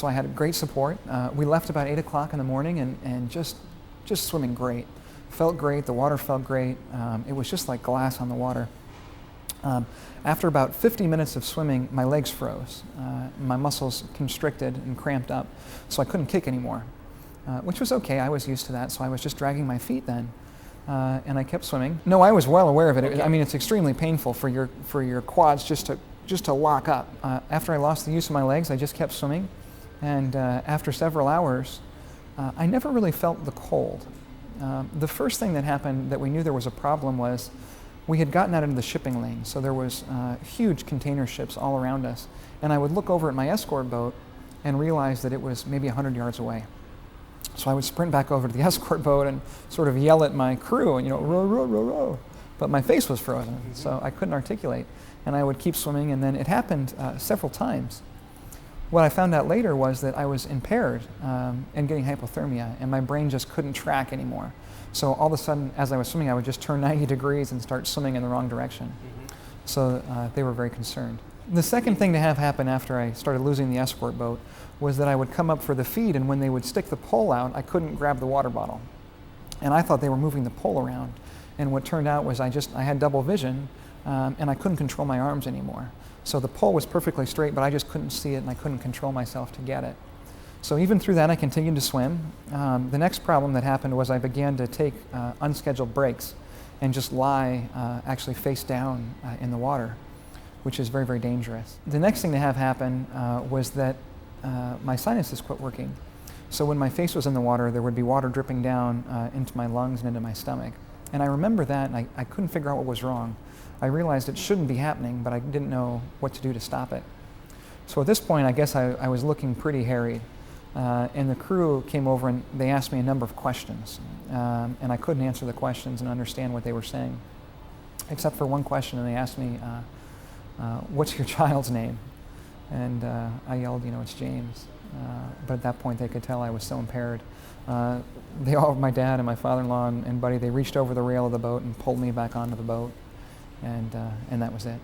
So I had great support. We left about 8 o'clock in the morning and just swimming great. Felt great, the water felt great. It was just like glass on the water. After about 50 minutes of swimming, my legs froze. My muscles constricted and cramped up, so I couldn't kick anymore, which was okay. I was used to that, so I was just dragging my feet then. And I kept swimming. No, I was well aware of it. Okay. I mean, it's extremely painful for your quads just to lock up. After I lost the use of my legs, I just kept swimming, and after several hours, I never really felt the cold. The first thing that happened that we knew there was a problem was we had gotten out into the shipping lane, so there was huge container ships all around us, and I would look over at my escort boat and realize that it was maybe 100 yards away. So I would sprint back over to the escort boat and sort of yell at my crew and, row, row, row, row. But my face was frozen, so I couldn't articulate. And I would keep swimming, and then it happened several times. What I found out later was that I was impaired and getting hypothermia, and my brain just couldn't track anymore. So all of a sudden, as I was swimming, I would just turn 90 degrees and start swimming in the wrong direction. So they were very concerned. The second thing to have happen after I started losing the escort boat was that I would come up for the feed, and when they would stick the pole out, I couldn't grab the water bottle. And I thought they were moving the pole around. And what turned out was I had double vision, and I couldn't control my arms anymore. So the pole was perfectly straight, but I just couldn't see it, and I couldn't control myself to get it. So even through that, I continued to swim. The next problem that happened was I began to take unscheduled breaks and just lie actually face down in the water, which is very, very dangerous. The next thing to have happen was that my sinuses quit working. So when my face was in the water, there would be water dripping down into my lungs and into my stomach. And I remember that, and I couldn't figure out what was wrong. I realized it shouldn't be happening, but I didn't know what to do to stop it. So at this point, I guess I was looking pretty harried. And the crew came over and they asked me a number of questions. And I couldn't answer the questions and understand what they were saying, except for one question, and they asked me, what's your child's name? And I yelled, it's James. But at that point, they could tell I was so impaired. My dad and my father-in-law and buddy, they reached over the rail of the boat and pulled me back onto the boat, and that was it.